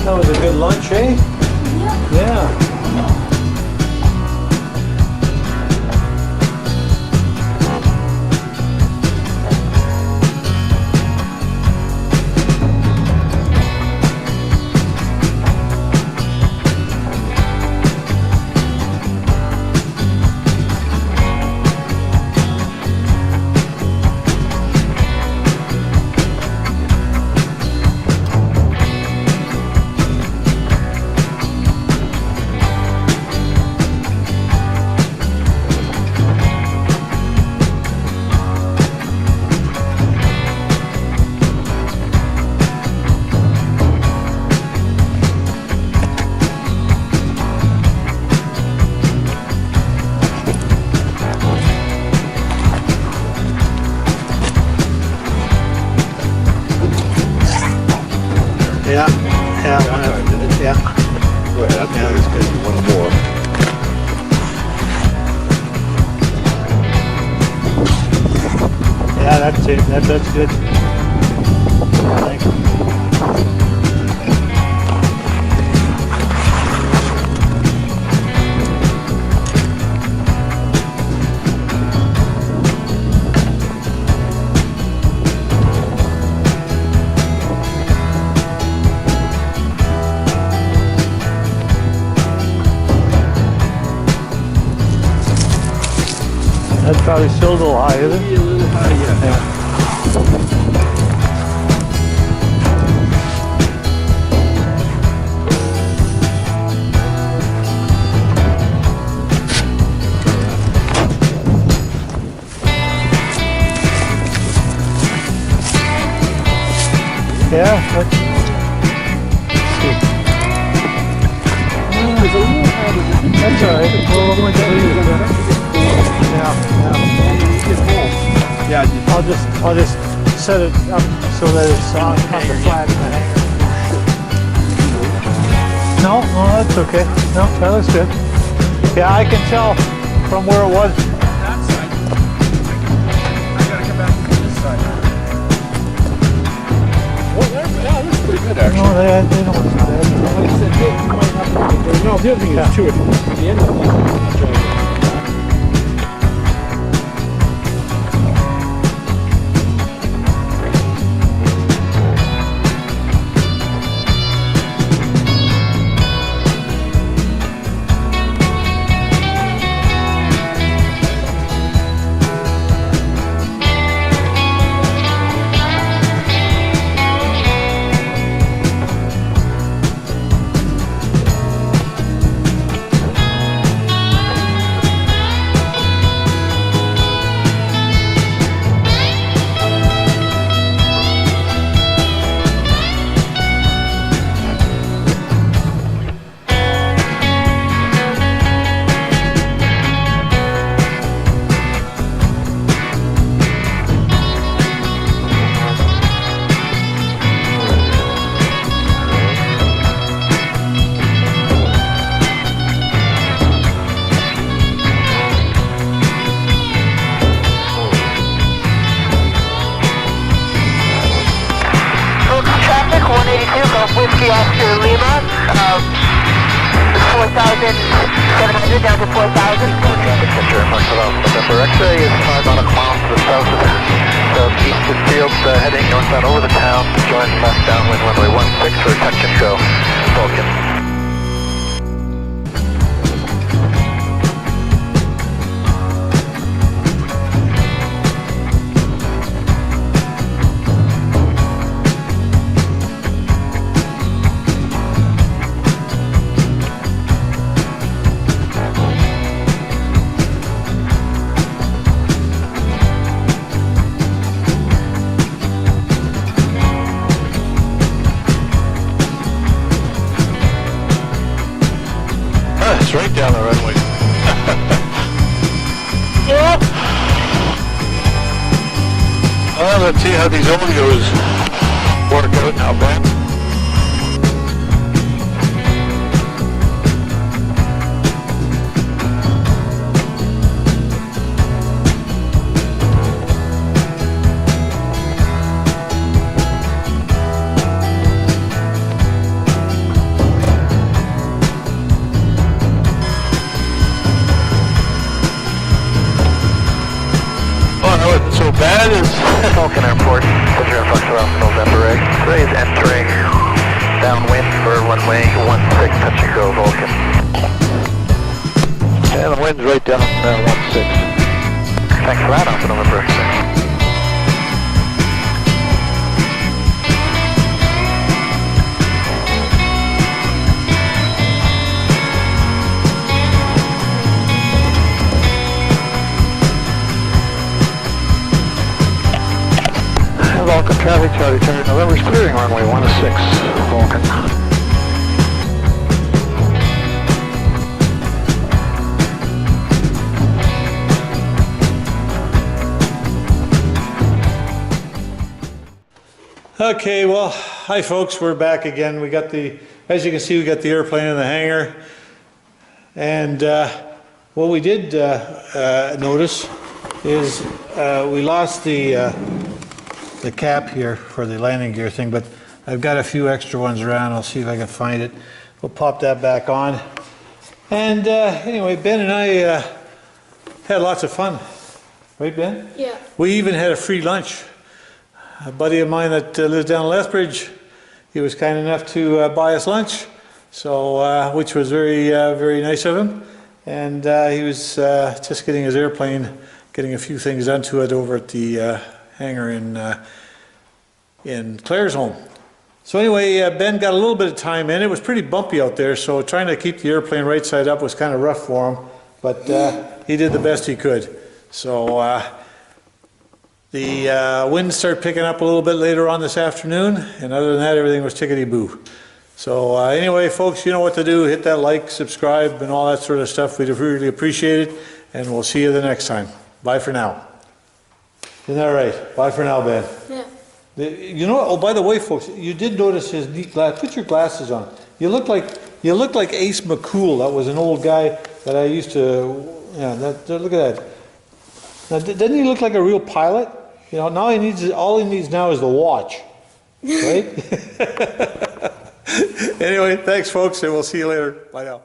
That was a good lunch, eh? Yeah. Yeah. Go ahead, I'll just give you one more. Yeah, that's it. That's good. Thanks. That's probably still a little high, isn't it? Maybe a little high, yeah. Yeah, that's all right. Well, I'm going to leave it. Yeah. I'll just set it up so that it's on the flat. No, that's okay. No, that looks good. Yeah, I can tell from where it was. That side. I gotta come back to this side. Well, that looks pretty good, actually. No, they don't. Like I said, you might have to. No, the other thing is too. At the end of the month, Whiskey Oscar Lima, 4,700 down to 4,000. Picture much of November X-ray is 5 on a cloud to the southeast of field, heading northbound over the town, join left downwind runway 16 for touch and go, Vulcan. It's right down the runway. Yeah. Well, let's see how these audios work out now, Ben. Vulcan Airport, Center and Fox Alpha November X-ray is entering downwind for runway 16, touch and go, Vulcan. Yeah, the wind's right down 16. Thanks for that, Alpha November X-ray. Vulcan traffic, Charlie Charlie November's clearing runway 16, Vulcan. Okay, well, hi folks, we're back again. We got the, as you can see, we got the airplane in the hangar. And what we did notice is we lost the cap here for the landing gear thing, but I've got a few extra ones around. I'll see if I can find it. We'll pop that back on. And anyway, Ben and I had lots of fun. Right, Ben? Yeah. We even had a free lunch. A buddy of mine that lives down in Lethbridge, he was kind enough to buy us lunch, so which was very, very nice of him. And he was just getting his airplane, getting a few things done to it over at the hangar in Claresholm. So anyway, Ben got a little bit of time in. It was pretty bumpy out there, so trying to keep the airplane right side up was kind of rough for him, but he did the best he could. So the wind started picking up a little bit later on this afternoon, and other than that, everything was tickety-boo. So anyway, folks, you know what to do. Hit that like, subscribe, and all that sort of stuff. We'd really appreciate it, and we'll see you the next time. Bye for now. Isn't that right? Bye for now, Ben. Yeah. You know what? Oh, by the way, folks, you did notice his neat glass. Put your glasses on. You look like Ace McCool. That was an old guy that I used to. Yeah, look at that. Now, doesn't he look like a real pilot? You know, now all he needs now is the watch, right? Anyway, thanks, folks, and we'll see you later. Bye now.